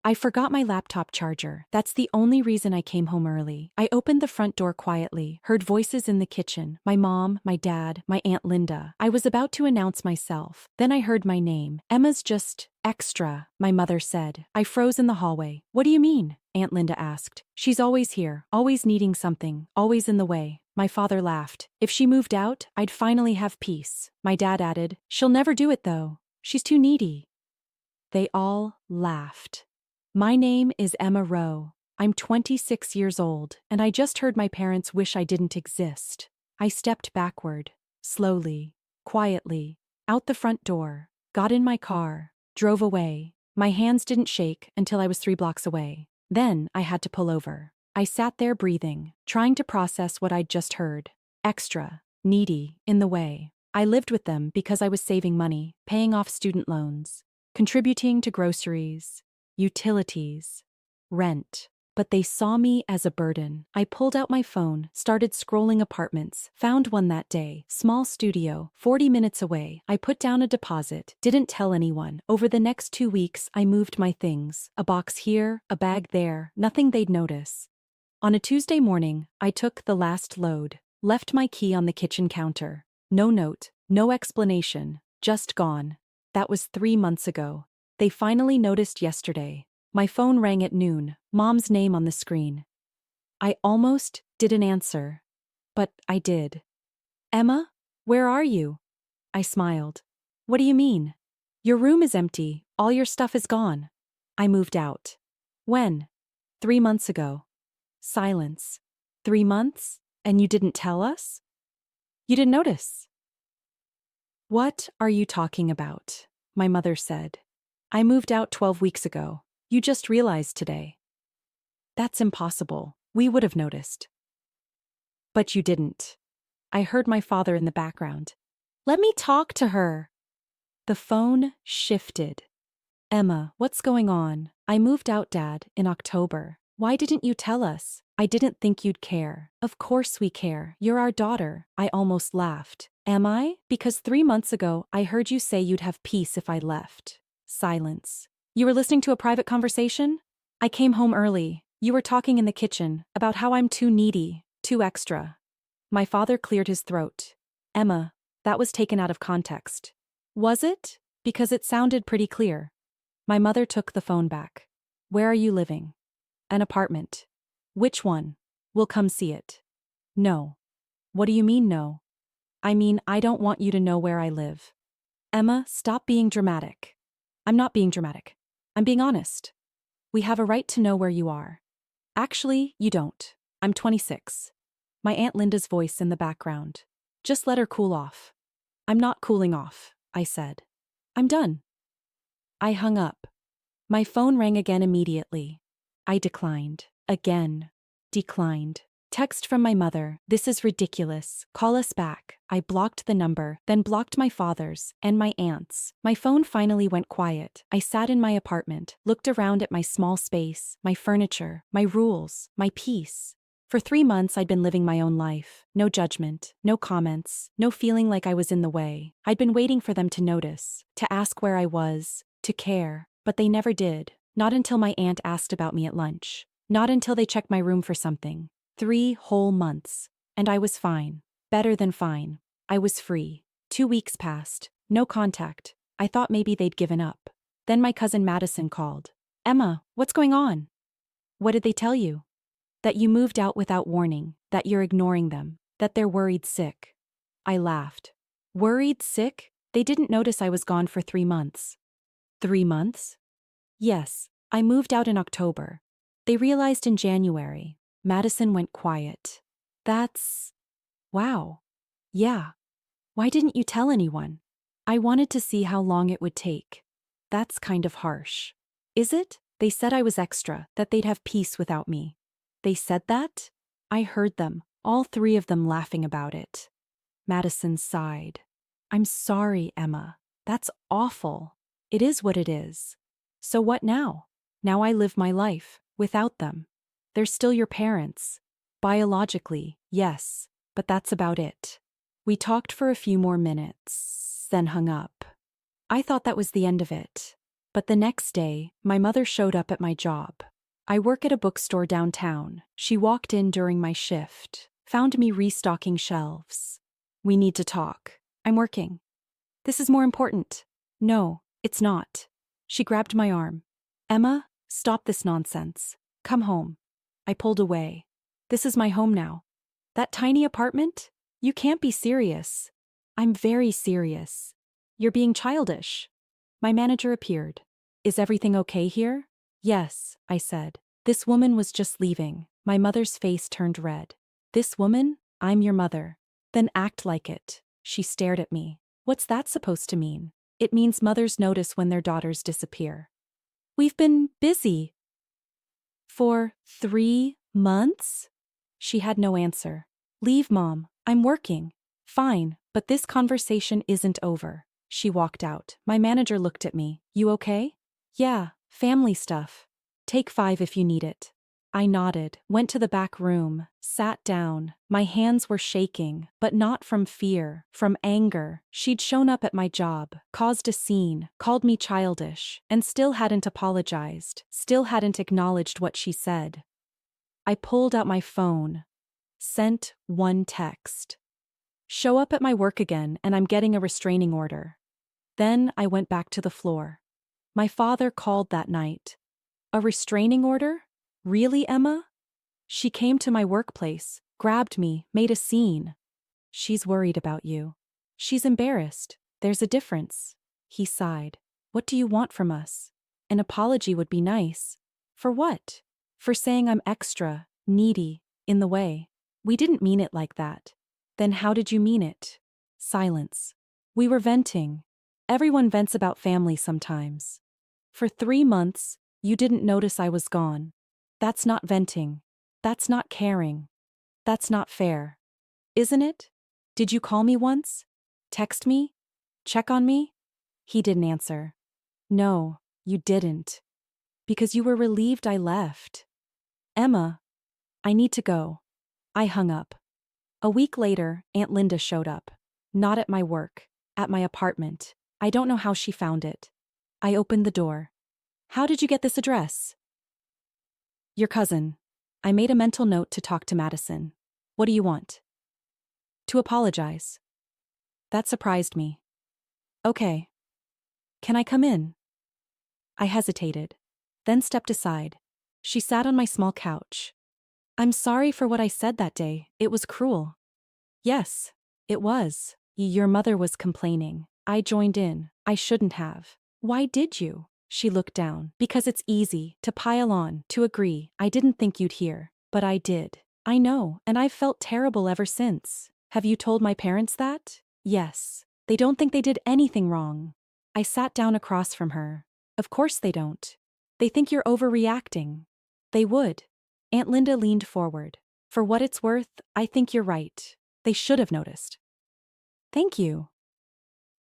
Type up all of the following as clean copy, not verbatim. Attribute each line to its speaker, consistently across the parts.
Speaker 1: I forgot my laptop charger. That's the only reason I came home early. I opened the front door quietly, heard voices in the kitchen. My mom, my dad, my Aunt Linda. I was about to announce myself. Then I heard my name. Emma's just extra, my mother said. I froze in the hallway. What do you mean? Aunt Linda asked. She's always here, always needing something, always in the way. My father laughed. If she moved out, I'd finally have peace. My dad added, she'll never do it though. She's too needy. They all laughed. My name is Emma Rowe. I'm 26 years old, and I just heard my parents wish I didn't exist. I stepped backward, slowly, quietly, out the front door, got in my car, drove away. My hands didn't shake until I was 3 blocks away. Then I had to pull over. I sat there breathing, trying to process what I'd just heard. Extra, needy, in the way. I lived with them because I was saving money, paying off student loans, contributing to groceries, utilities, rent. But they saw me as a burden. I pulled out my phone, started scrolling apartments, found one that day, small studio, 40 minutes away. I put down a deposit, didn't tell anyone. Over the next 2 weeks, I moved my things. A box here, a bag there, nothing they'd notice. On a Tuesday morning, I took the last load, left my key on the kitchen counter. No note, no explanation, just gone. That was 3 months ago. They finally noticed yesterday. My phone rang at noon, Mom's name on the screen. I almost didn't answer, but I did. Emma, where are you? I smiled. What do you mean? Your room is empty, all your stuff is gone. I moved out. When? 3 months ago. Silence. 3 months? And you didn't tell us? You didn't notice. What are you talking about? My mother said. I moved out 12 weeks ago. You just realized today. That's impossible. We would have noticed. But you didn't. I heard my father in the background. Let me talk to her. The phone shifted. Emma, what's going on? I moved out, Dad, in October. Why didn't you tell us? I didn't think you'd care. Of course we care. You're our daughter. I almost laughed. Am I? Because 3 months ago, I heard you say you'd have peace if I left. Silence. You were listening to a private conversation? I came home early. You were talking in the kitchen about how I'm too needy, too extra. My father cleared his throat. Emma, that was taken out of context. Was it? Because it sounded pretty clear. My mother took the phone back. Where are you living? An apartment. Which one? We'll come see it. No. What do you mean no? I mean, I don't want you to know where I live. Emma, stop being dramatic. I'm not being dramatic. I'm being honest. We have a right to know where you are. Actually, you don't. I'm 26. My Aunt Linda's voice in the background. Just let her cool off. I'm not cooling off, I said. I'm done. I hung up. My phone rang again immediately. I declined. Again. Declined. Text from my mother. This is ridiculous. Call us back. I blocked the number, then blocked my father's and my aunt's. My phone finally went quiet. I sat in my apartment, looked around at my small space, my furniture, my rules, my peace. For 3 months I'd been living my own life. No judgment, no comments, no feeling like I was in the way. I'd been waiting for them to notice, to ask where I was, to care, but they never did. Not until my aunt asked about me at lunch. Not until they checked my room for something. 3 whole months. And I was fine. Better than fine. I was free. 2 weeks passed. No contact. I thought maybe they'd given up. Then my cousin Madison called. Emma, what's going on? What did they tell you? That you moved out without warning, that you're ignoring them, that they're worried sick. I laughed. Worried sick? They didn't notice I was gone for 3 months. 3 months? Yes, I moved out in October. They realized in January. Madison went quiet. That's... wow. Yeah. Why didn't you tell anyone? I wanted to see how long it would take. That's kind of harsh. Is it? They said I was extra, that they'd have peace without me. They said that? I heard them, all 3 of them laughing about it. Madison sighed. I'm sorry, Emma. That's awful. It is what it is. So what now? Now I live my life, without them. They're still your parents. Biologically, yes, but that's about it. We talked for a few more minutes, then hung up. I thought that was the end of it. But the next day, my mother showed up at my job. I work at a bookstore downtown. She walked in during my shift, found me restocking shelves. "We need to talk. I'm working. This is more important." "No, it's not." She grabbed my arm. "Emma, stop this nonsense. Come home." I pulled away. "This is my home now." "That tiny apartment? You can't be serious." "I'm very serious." "You're being childish." My manager appeared. "Is everything okay here?" "Yes," I said. "This woman was just leaving." My mother's face turned red. "This woman? I'm your mother." "Then act like it." She stared at me. "What's that supposed to mean?" "It means mothers notice when their daughters disappear." "We've been busy." "For 3 months?" She had no answer. "Leave, Mom. I'm working." "Fine, but this conversation isn't over." She walked out. My manager looked at me. "You okay?" "Yeah, family stuff. Take 5 if you need it." I nodded, went to the back room, sat down. My hands were shaking, but not from fear, from anger. She'd shown up at my job, caused a scene, called me childish, and still hadn't apologized, still hadn't acknowledged what she said. I pulled out my phone, sent one text. "Show up at my work again and I'm getting a restraining order." Then I went back to the floor. My father called that night. "A restraining order? Really, Emma?" "She came to my workplace, grabbed me, made a scene." "She's worried about you." "She's embarrassed. There's a difference." He sighed. "What do you want from us?" "An apology would be nice." "For what?" "For saying I'm extra, needy, in the way." "We didn't mean it like that." "Then how did you mean it?" Silence. "We were venting. Everyone vents about family sometimes." "For 3 months, you didn't notice I was gone." "That's not venting. That's not caring. That's not fair." "Isn't it? Did you call me once? Text me? Check on me?" He didn't answer. "No, you didn't. Because you were relieved I left." "Emma, I need to go." I hung up. A week later, Aunt Linda showed up. Not at my work, at my apartment. I don't know how she found it. I opened the door. "How did you get this address?" "Your cousin." I made a mental note to talk to Madison. "What do you want?" "To apologize." That surprised me. "Okay. Can I come in?" I hesitated, then stepped aside. She sat on my small couch. "I'm sorry for what I said that day. It was cruel." "Yes, it was. Your mother was complaining. I joined in. I shouldn't have." "Why did you?" She looked down. "Because it's easy to pile on, to agree. I didn't think you'd hear. But I did." "I know, and I've felt terrible ever since." "Have you told my parents that?" "Yes. They don't think they did anything wrong." I sat down across from her. "Of course they don't. They think you're overreacting." "They would." Aunt Linda leaned forward. "For what it's worth, I think you're right. They should have noticed." "Thank you."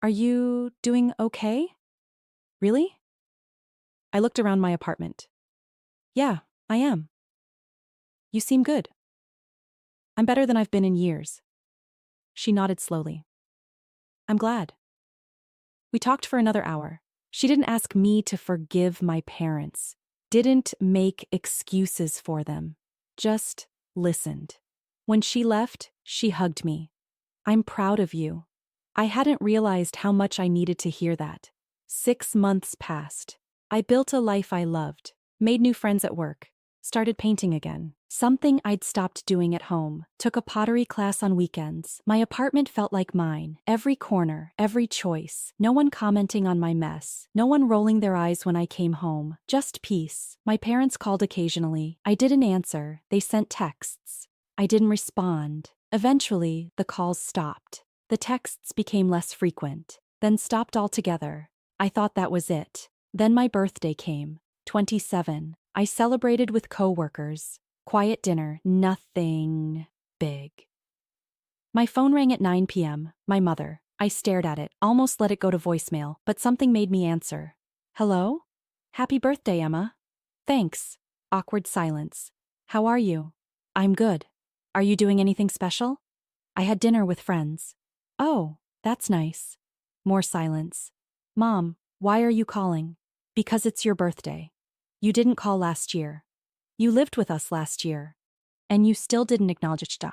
Speaker 1: "Are you doing okay?" "Really?" I looked around my apartment. "Yeah, I am." "You seem good." "I'm better than I've been in years." She nodded slowly. "I'm glad." We talked for another hour. She didn't ask me to forgive my parents, didn't make excuses for them, just listened. When she left, she hugged me. "I'm proud of you." I hadn't realized how much I needed to hear that. 6 months passed. I built a life I loved, made new friends at work, started painting again. Something I'd stopped doing at home. Took a pottery class on weekends. My apartment felt like mine. Every corner, every choice. No one commenting on my mess. No one rolling their eyes when I came home. Just peace. My parents called occasionally. I didn't answer. They sent texts. I didn't respond. Eventually, the calls stopped. The texts became less frequent, then stopped altogether. I thought that was it. Then my birthday came. 27. I celebrated with coworkers. Quiet dinner, nothing big. My phone rang at 9 p.m. My mother. I stared at it, almost let it go to voicemail, but something made me answer. "Hello? Happy birthday, Emma." "Thanks." Awkward silence. "How are you?" "I'm good." "Are you doing anything special?" "I had dinner with friends." "Oh, that's nice." More silence. "Mom, why are you calling?" Because it's your birthday. You didn't call last year. You lived with us last year. And you still didn't acknowledge it.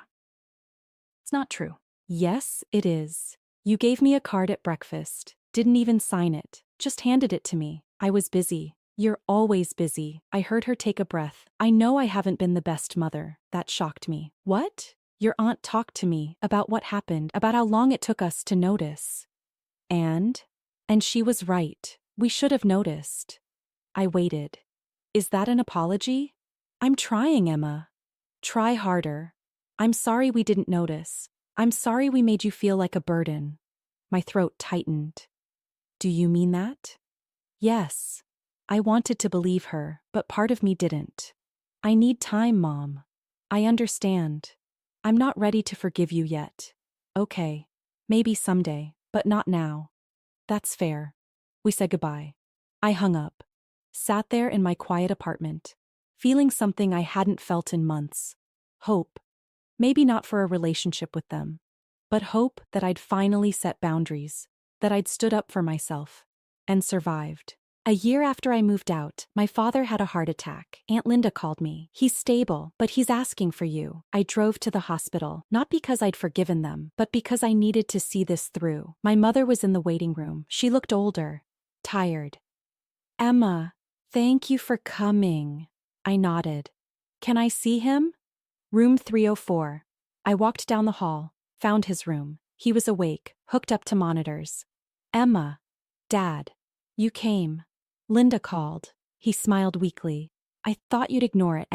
Speaker 1: It's not true. Yes, it is. You gave me a card at breakfast, didn't even sign it, just handed it to me. I was busy. You're always busy. I heard her take a breath. I know I haven't been the best mother. That shocked me. What? Your aunt talked to me about what happened, about how long it took us to notice. And she was right. We should have noticed. I waited. Is that an apology? I'm trying, Emma. Try harder. I'm sorry we didn't notice. I'm sorry we made you feel like a burden. My throat tightened. Do you mean that? Yes. I wanted to believe her, but part of me didn't. I need time, Mom. I understand. I'm not ready to forgive you yet. Okay. Maybe someday, but not now. That's fair. We said goodbye. I hung up. Sat there in my quiet apartment, feeling something I hadn't felt in months. Hope. Maybe not for a relationship with them, but hope that I'd finally set boundaries, that I'd stood up for myself, and survived. A year after I moved out, my father had a heart attack. Aunt Linda called me. He's stable, but he's asking for you. I drove to the hospital, not because I'd forgiven them, but because I needed to see this through. My mother was in the waiting room. She looked older, tired. Emma, thank you for coming. I nodded. Can I see him? Room 304. I walked down the hall, found his room. He was awake, hooked up to monitors. Emma. Dad. You came. Linda called. He smiled weakly. I thought you'd ignore it.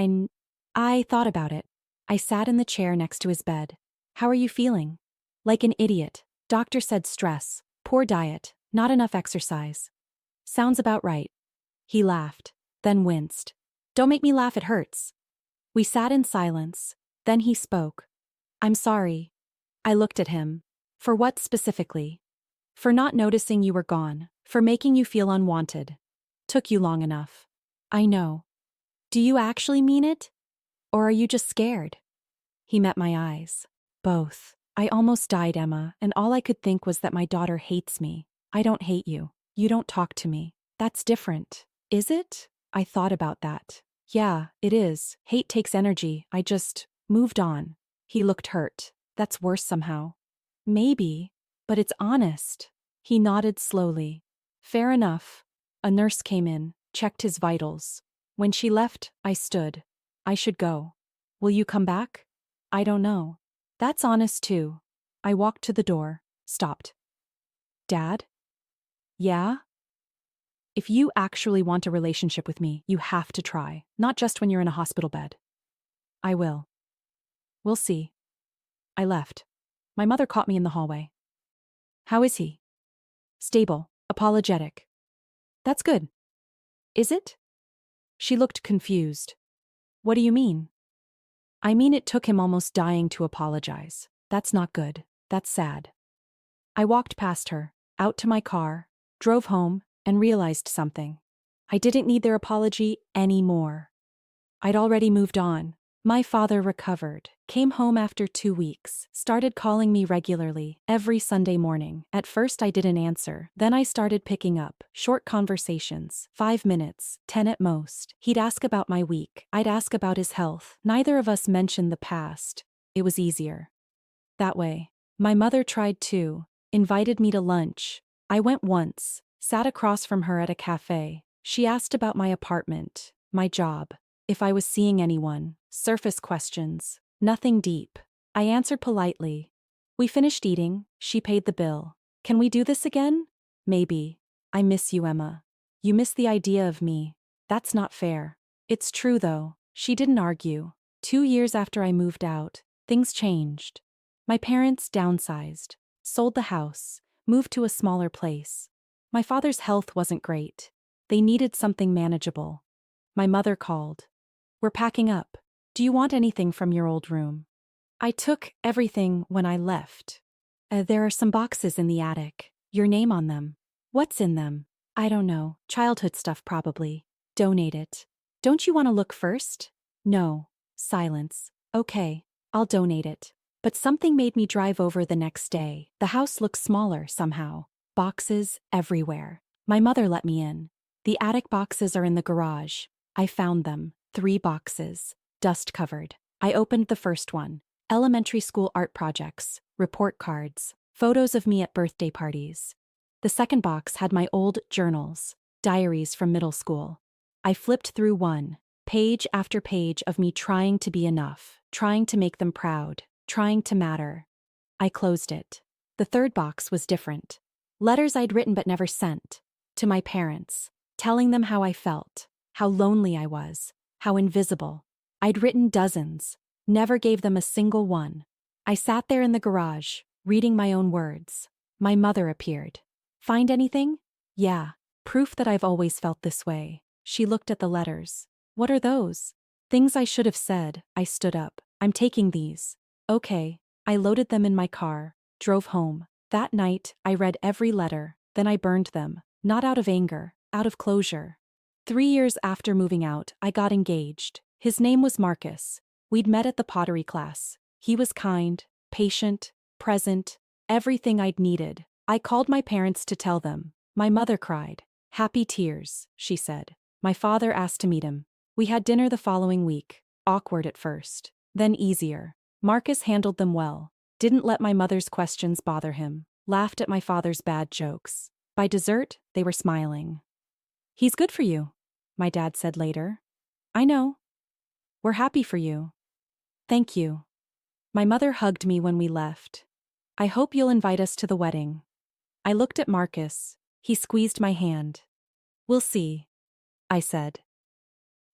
Speaker 1: I thought about it. I sat in the chair next to his bed. How are you feeling? Like an idiot. Doctor said stress, poor diet, not enough exercise. Sounds about right. He laughed, then winced. Don't make me laugh, it hurts. We sat in silence. Then he spoke. I'm sorry. I looked at him. For what specifically? For not noticing you were gone, for making you feel unwanted. Took you long enough. I know. Do you actually mean it? Or are you just scared? He met my eyes. Both. I almost died, Emma, and all I could think was that my daughter hates me. I don't hate you. You don't talk to me. That's different. Is it? I thought about that. Yeah, it is. Hate takes energy. I just moved on. He looked hurt. That's worse somehow. Maybe, but it's honest. He nodded slowly. Fair enough. A nurse came in, checked his vitals. When she left, I stood. I should go. Will you come back? I don't know. That's honest too. I walked to the door, stopped. Dad? Yeah? If you actually want a relationship with me, you have to try, not just when you're in a hospital bed. I will. We'll see. I left. My mother caught me in the hallway. How is he? Stable, apologetic. That's good. Is it? She looked confused. What do you mean? I mean it took him almost dying to apologize. That's not good. That's sad. I walked past her, out to my car, drove home, and realized something. I didn't need their apology anymore. I'd already moved on. My father recovered, came home after 2 weeks, started calling me regularly, every Sunday morning. At first I didn't answer, then I started picking up, short conversations, 5 minutes, 10 at most. He'd ask about my week, I'd ask about his health. Neither of us mentioned the past. It was easier. That way. My mother tried too, invited me to lunch. I went once, sat across from her at a cafe. She asked about my apartment, my job, if I was seeing anyone, surface questions, nothing deep. I answered politely. We finished eating, she paid the bill. Can we do this again? Maybe. I miss you, Emma. You miss the idea of me. That's not fair. It's true though. She didn't argue. 2 years after I moved out, things changed. My parents downsized, sold the house, moved to a smaller place. My father's health wasn't great. They needed something manageable. My mother called. We're packing up. Do you want anything from your old room? I took everything when I left. There are some boxes in the attic. Your name on them. What's in them? I don't know. Childhood stuff probably. Donate it. Don't you want to look first? No. Silence. Okay. I'll donate it. But something made me drive over the next day. The house looked smaller somehow. Boxes everywhere. My mother let me in. The attic boxes are in the garage. I found them. 3 boxes. Dust-covered. I opened the first one. Elementary school art projects, report cards, photos of me at birthday parties. The second box had my old journals, diaries from middle school. I flipped through one, page after page of me trying to be enough, trying to make them proud, trying to matter. I closed it. The third box was different. Letters I'd written but never sent. To my parents, telling them how I felt, how lonely I was, how invisible. I'd written dozens, never gave them a single one. I sat there in the garage, reading my own words. My mother appeared. Find anything? Yeah, proof that I've always felt this way. She looked at the letters. What are those? Things I should have said. I stood up. I'm taking these. Okay. I loaded them in my car, drove home. That night, I read every letter, then I burned them, not out of anger, out of closure. 3 years after moving out, I got engaged. His name was Marcus. We'd met at the pottery class. He was kind, patient, present, everything I'd needed. I called my parents to tell them. My mother cried. Happy tears, she said. My father asked to meet him. We had dinner the following week. Awkward at first, then easier. Marcus handled them well. Didn't let my mother's questions bother him. Laughed at my father's bad jokes. By dessert, they were smiling. He's good for you, my dad said later. I know. We're happy for you. Thank you. My mother hugged me when we left. I hope you'll invite us to the wedding. I looked at Marcus. He squeezed my hand. We'll see, I said.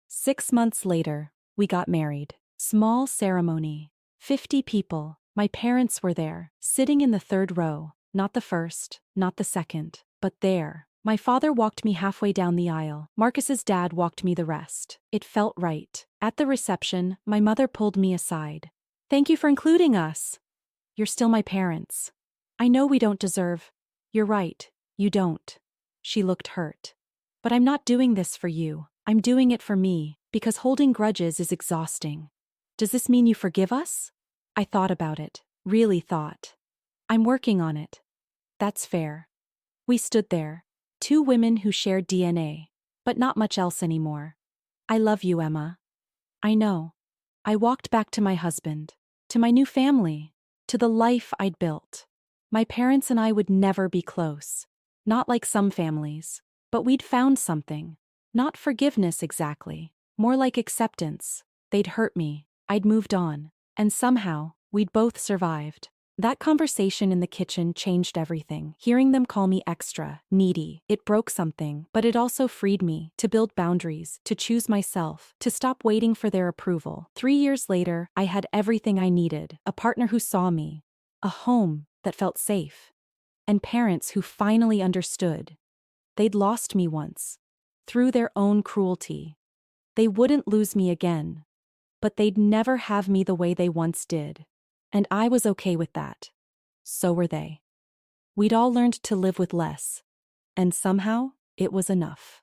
Speaker 1: 6 months later, we got married. Small ceremony. 50 people. My parents were there, sitting in the 3rd row, not the first, not the second, but there. My father walked me halfway down the aisle. Marcus's dad walked me the rest. It felt right. At the reception, my mother pulled me aside. Thank you for including us. You're still my parents. I know we don't deserve. You're right, you don't. She looked hurt. But I'm not doing this for you. I'm doing it for me, because holding grudges is exhausting. Does this mean you forgive us? I thought about it, really thought. I'm working on it. That's fair. We stood there, 2 women who shared DNA, but not much else anymore. I love you, Emma. I know. I walked back to my husband, to my new family, to the life I'd built. My parents and I would never be close. Not like some families, but we'd found something. Not forgiveness exactly, more like acceptance. They'd hurt me, I'd moved on, and somehow, we'd both survived. That conversation in the kitchen changed everything. Hearing them call me extra, needy, it broke something, but it also freed me to build boundaries, to choose myself, to stop waiting for their approval. 3 years later, I had everything I needed, a partner who saw me, a home that felt safe, and parents who finally understood. They'd lost me once, through their own cruelty. They wouldn't lose me again, but they'd never have me the way they once did. And I was okay with that. So were they. We'd all learned to live with less. And somehow, it was enough.